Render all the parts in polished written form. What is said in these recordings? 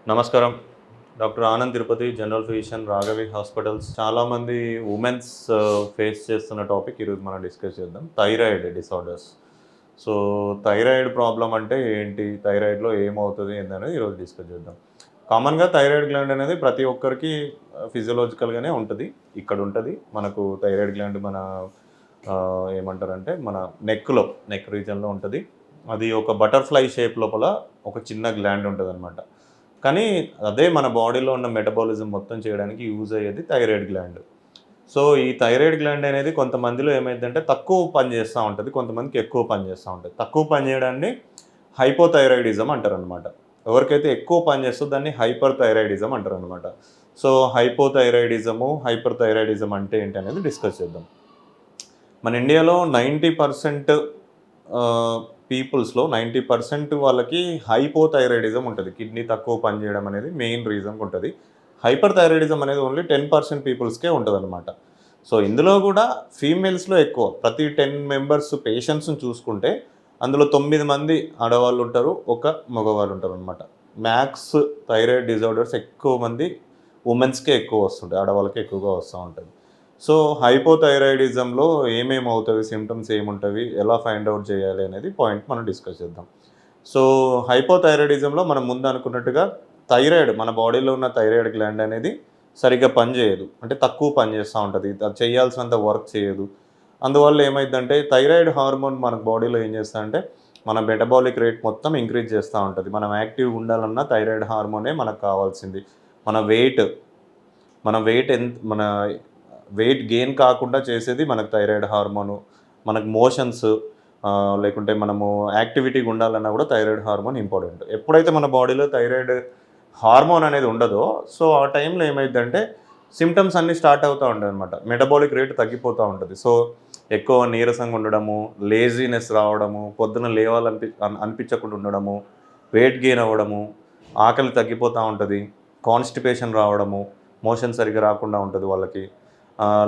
నమస్కారం. Doctor Anand Tirupati, general physician, Raghavi hospitals. చాలామంది women's face చేస్తున్న టాపిక్ ఈరోజు మనం డిస్కస్ చేద్దాం. Thyroid disorders. So, thyroid problem అంటే ఏంటి? థైరాయిడ్‌లో ఏమవుతది ఏందనేది ఈరోజు డిస్కస్ చేద్దాం. కామన్‌గా థైరాయిడ్ గ్లాండ్ అనేది ప్రతి ఒక్కరికి ఫిజియోలాజికల్‌గానే ఉంటది. ఇక్కడుంటది. మనకు థైరాయిడ్ గ్లాండ్ మన ఏమంటారంటే మన నెక్ రీజియన్‌లో ఉంటది. అది ఒక బటర్‌ఫ్లై షేప్ లోపల ఒక చిన్న గ్లాండ్ ఉంటదనమాట. కానీ అదే మన బాడీలో ఉన్న మెటబాలిజం మొత్తం చేయడానికి యూజ్ అయ్యేది థైరాయిడ్ గ్లాండ్. సో, ఈ థైరాయిడ్ గ్లాండ్ అనేది కొంతమందిలో ఏమైద్దంటే తక్కువ పని చేస్తా ఉంటది. కొంతమందికి ఎక్కువ పని చేస్తా ఉంటది. తక్కువ పని చేయడాన్ని హైపోథైరాయిడిజం అంటారనమాట. ఎవరికైతే ఎక్కువ పని చేస్తదో దాన్ని హైపర్ థైరాయిడిజం అంటారనమాట. సో, హైపోథైరాయిడిజము, హైపర్ థైరాయిడిజం అంటే ఏంటనేది డిస్కస్ చేద్దాం. మన ఇండియాలో 90% పీపుల్స్‌లో 90% వాళ్ళకి హైపోథైరాయిడిజం ఉంటది. కిడ్నీ తక్కువ పనిచేయడం అనేది మెయిన్ రీజన్ ఉంటది. హైపర్ థైరాయిడిజం అనేది ఓన్లీ 10% పీపుల్స్‌కే ఉంటదనమాట. సో, ఇందులో కూడా ఫీమేల్స్‌లో ఎక్కువ. ప్రతి 10 మెంబర్స్ పేషెంట్స్‌ని చూసుకుంటే అందులో 9 మంది ఆడవాళ్ళు ఉంటారు. ఒక మగవాళ్ళు ఉంటారనమాట. మ్యాక్స్ థైరాయిడ్ డిజార్డర్స్ ఎక్కువ మంది వుమెన్స్‌కే ఎక్కువ వస్తుంటాయి. ఆడవాళ్ళకే ఎక్కువగా వస్తూ ఉంటది. సో, హైపోథైరాయిడిజంలో ఏమేమవుతవి? సింప్టమ్స్ ఏముంటవి? ఎలా ఫైండ్ ఔట్ చేయాలి అనేది పాయింట్ మనం డిస్కస్ చేద్దాం. సో, హైపోథైరాయిడిజంలో మనం ముందు అనుకున్నట్టుగా థైరాయిడ్ మన బాడీలో ఉన్న థైరాయిడ్ గ్లాండ్ అనేది సరిగ్గా పనిచేయదు. అంటే తక్కువ పని చేస్తూ ఉంటది. అది చేయాల్సినంత వర్క్ చేయదు. అందువల్ల ఏమైద్దంటే థైరాయిడ్ హార్మోన్ మన బాడీలో ఏం చేస్తదంటే మన మెటబాలిక్ రేట్ మొత్తం ఇంక్రీజ్ చేస్తూ ఉంటది. మనం యాక్టివ్‌గా ఉండాలన్నా థైరాయిడ్ హార్మోనే మనకు కావాల్సింది. మన వెయిట్ మన వెయిట్ మన వెయిట్ గెయిన్ కాకుండా చేసేది మనకు థైరాయిడ్ హార్మోను. మనకు మోషన్స్ లేకుంటే మనము యాక్టివిటీగా ఉండాలన్నా కూడా థైరాయిడ్ హార్మోన్ ఇంపార్టెంట్. ఎప్పుడైతే మన బాడీలో థైరాయిడ్ హార్మోన్ అనేది ఉండదో, సో ఆ టైంలో ఏమైద్దంటే సింప్టమ్స్ అన్నీ స్టార్ట్ అవుతా ఉంటాయనమాట. మెటబాలిక్ రేట్ తగ్గిపోతూ ఉంటది. సో, ఎక్కువ నీరసంగా ఉండడము, లేజీనెస్ రావడము, పొద్దున అనిపించకుండా ఉండడము, వెయిట్ గెయిన్ అవ్వడము, ఆకలి తగ్గిపోతూ ఉంటది, కాన్‌స్టిపేషన్ రావడము, మోషన్ సరిగ్గా రాకుండా ఉంటది వాళ్ళకి.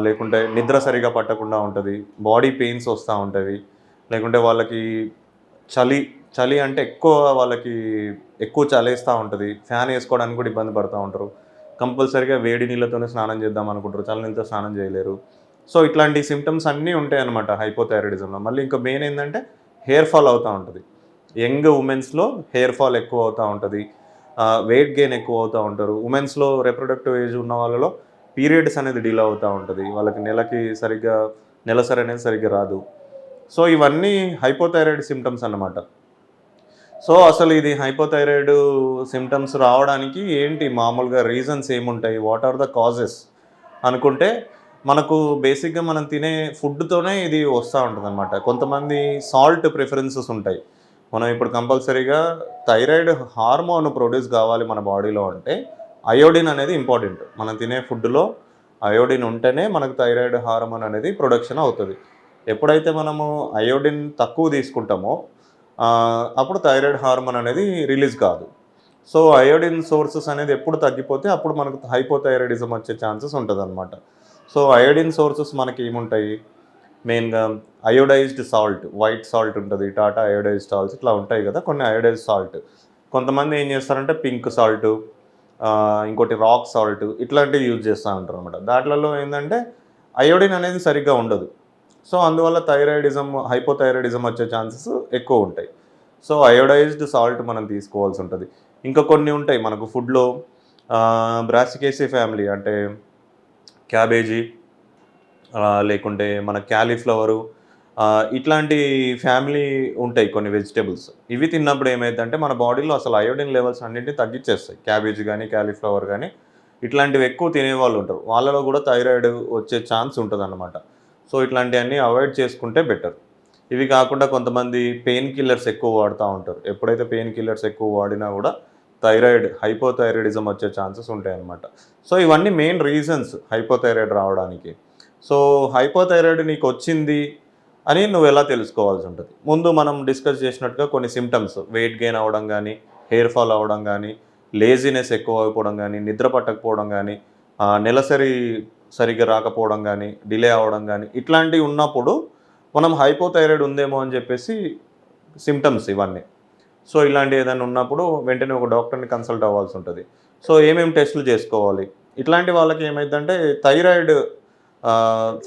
లేకుంటే నిద్ర సరిగ్గా పట్టకుండా ఉంటది. బాడీ పెయిన్స్ వస్తూ ఉంటవి. లేకుంటే వాళ్ళకి చలి చలి అంటే వాళ్ళకి ఎక్కువ చలేస్తూ ఉంటది. ఫ్యాన్ ఏసుకోవడానికి కూడా ఇబ్బంది పడతా ఉంటారు. కంపల్సరీగా వేడి నీళ్ళతోనే స్నానం చేద్దాం అనుకుంటారు. చల్ల నీళ్ళతో స్నానం చేయలేరు. సో, ఇట్లాంటి సింప్టమ్స్ అన్నీ ఉంటాయన్నమాట హైపోథైరాయిడిజంలో. మళ్ళీ ఇంకా మెయిన్ ఏందంటే హెయిర్ ఫాల్ అవుతా ఉంటది. యంగ్ వుమెన్స్‌లో హెయిర్ ఫాల్ ఎక్కువ అవుతా ఉంటది. వెయిట్ గెయిన్ ఎక్కువ అవుతా ఉంటారు. వుమెన్స్‌లో రిప్రొడక్టివ్ ఏజ్ ఉన్న వాళ్ళలో పీరియడ్స్ అనేది డిలే అవుతా ఉంటది. వాళ్ళకి నెలసరి అనేది సరిగ్గా రాదు. సో, ఇవన్నీ హైపోథైరాయిడ్ సింప్టమ్స్ అన్నమాట. సో, అసలు ఇది హైపోథైరాయిడ్ సింప్టమ్స్ రావడానికి ఏంటి మామూలుగా రీజన్స్ ఏముంటాయి? వాట్ ఆర్ ద కాజెస్ అనుకుంటే, మనకు బేసిక్‌గా మనం తినే ఫుడ్‌తోనే ఇది వస్తా ఉంటదనమాట. కొంతమంది సాల్ట్ ప్రిఫరెన్సెస్ ఉంటాయి. మనం ఇప్పుడు కంపల్సరీగా థైరాయిడ్ హార్మోన్ ప్రొడ్యూస్ కావాలి మన బాడీలో అంటే, అయోడిన్ అనేది ఇంపార్టెంట్. మనం తినే ఫుడ్‌లో అయోడిన్ ఉంటేనే మనకు థైరాయిడ్ హార్మోన్ అనేది ప్రొడక్షన్ అవుతది. ఎప్పుడైతే మనము అయోడిన్ తక్కువ తీసుకుంటామో అప్పుడు థైరాయిడ్ హార్మోన్ అనేది రిలీజ్ కాదు. సో, అయోడిన్ సోర్సెస్ అనేది ఎప్పుడు తగ్గిపోతే అప్పుడు మనకు హైపోథైరాయిడిజం వచ్చే ఛాన్సెస్ ఉంటదనమాట. సో, అయోడిన్ సోర్సెస్ మనకి ఏముంటాయి? మెయిన్‌గా అయోడైజ్డ్ సాల్ట్, వైట్ సాల్ట్ ఉంటది. టాటా అయోడైజ్డ్ సాల్ట్స్ ఇట్లా ఉంటాయి కదా! కొన్ని అయోడైజ్డ్ సాల్ట్. కొంతమంది ఏం చేస్తారంటే పింక్ సాల్టు, ఇంకోటి రాక్ సాల్ట్ ఇట్లాంటివి యూజ్ చేస్తా ఉంటారనమాట. దాంట్లలో ఏందంటే అయోడిన్ అనేది సరిగ్గా ఉండదు. సో, అందువల్ల హైపోథైరాయిడిజం వచ్చే ఛాన్సెస్ ఎక్కువుంటాయి. సో, అయోడైజ్డ్ సాల్ట్ మనం తీసుకోవాల్సి ఉంటది. ఇంకా కొన్ని ఉంటాయి మనకు ఫుడ్‌లో బ్రాసికేసి ఫ్యామిలీ అంటే క్యాబేజీ లేకుంటే మన క్యాలీఫ్లవరు ఇట్లాంటి ఫ్యామిలీ ఉంటాయి కొన్ని వెజిటబుల్స్. ఇవి తిన్నప్పుడు ఏమైద్దంటే మన బాడీలో అసలు అయోడిన్ లెవెల్స్ అన్నిటిని తగ్గిచ్చేస్తాయి. క్యాబేజీ గానీ, క్యాలీఫ్లవర్ గానీ ఇట్లాంటివి ఎక్కువ తినేవాళ్ళు ఉంటారు. వాళ్ళలో కూడా థైరాయిడ్ వచ్చే ఛాన్స్ ఉంటదన్నమాట. సో, ఇట్లాంటియన్నీ అవాయిడ్ చేసుకుంటే బెటర్. ఇవి కాకుండా కొంతమంది పెయిన్ కిల్లర్స్ ఎక్కువ వాడుతా ఉంటారు. ఎప్పుడైతే పెయిన్ కిల్లర్స్ ఎక్కువ వాడినా కూడా హైపోథైరాయిడిజం వచ్చే ఛాన్సెస్ ఉంటాయన్నమాట. సో, ఇవన్నీ మెయిన్ రీజన్స్ హైపోథైరాయిడ్ రావడానికి. సో, హైపోథైరాయిడ్ నీకొచ్చింది అని నువ్వెలా తెలుసుకోవాల్సి ఉంటది. ముందు మనం డిస్కస్ చేసినట్టుగా కొన్ని సింప్టమ్స్ వెయిట్ గెయిన్ అవ్వడం గానీ, హెయిర్ ఫాల్ అవ్వడం గానీ, లేజీనెస్ ఎక్కువ అయిపోవడం గానీ, నిద్ర పట్టకపోవడం గానీ, నెలసరి సరిగ్గా రాకపోవడం గానీ, డిలే అవ్వడం గానీ, ఇట్లాంటివి ఉన్నప్పుడు మనం హైపోథైరాయిడ్ ఉందేమో అని చెప్పేసి సింప్టమ్స్ ఇవన్నీ. సో ఇలాంటి ఏదైనా ఉన్నప్పుడు వెంటనే ఒక డాక్టర్ని కన్సల్ట్ అవ్వాల్సి ఉంటుంది. సో ఏమేమి టెస్టులు చేసుకోవాలి? ఇట్లాంటి వాళ్ళకి ఏమైద్దంటే థైరాయిడ్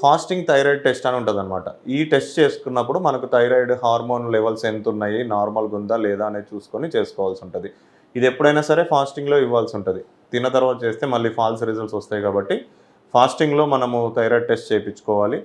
ఫాస్టింగ్ థైరాయిడ్ టెస్ట్ అని ఉంటదనమాట. ఈ టెస్ట్ చేసుకున్నప్పుడు మనకు థైరాయిడ్ హార్మోన్ లెవెల్స్ ఎంతున్నయి, నార్మల్‌గా ఉందా లేదా అనేది చూసుకొని చేసుకోవాల్సుంటది. ఇది ఎప్పుడైనా సరే ఫాస్టింగ్‌లో ఇవ్వాల్సుంటది. తిన్న తర్వాత చేస్తే మళ్ళీ ఫాల్స్ రిజల్ట్స్ వస్తాయి కాబట్టి ఫాస్టింగ్‌లో మనము థైరాయిడ్ టెస్ట్ చేపించుకోవాలి.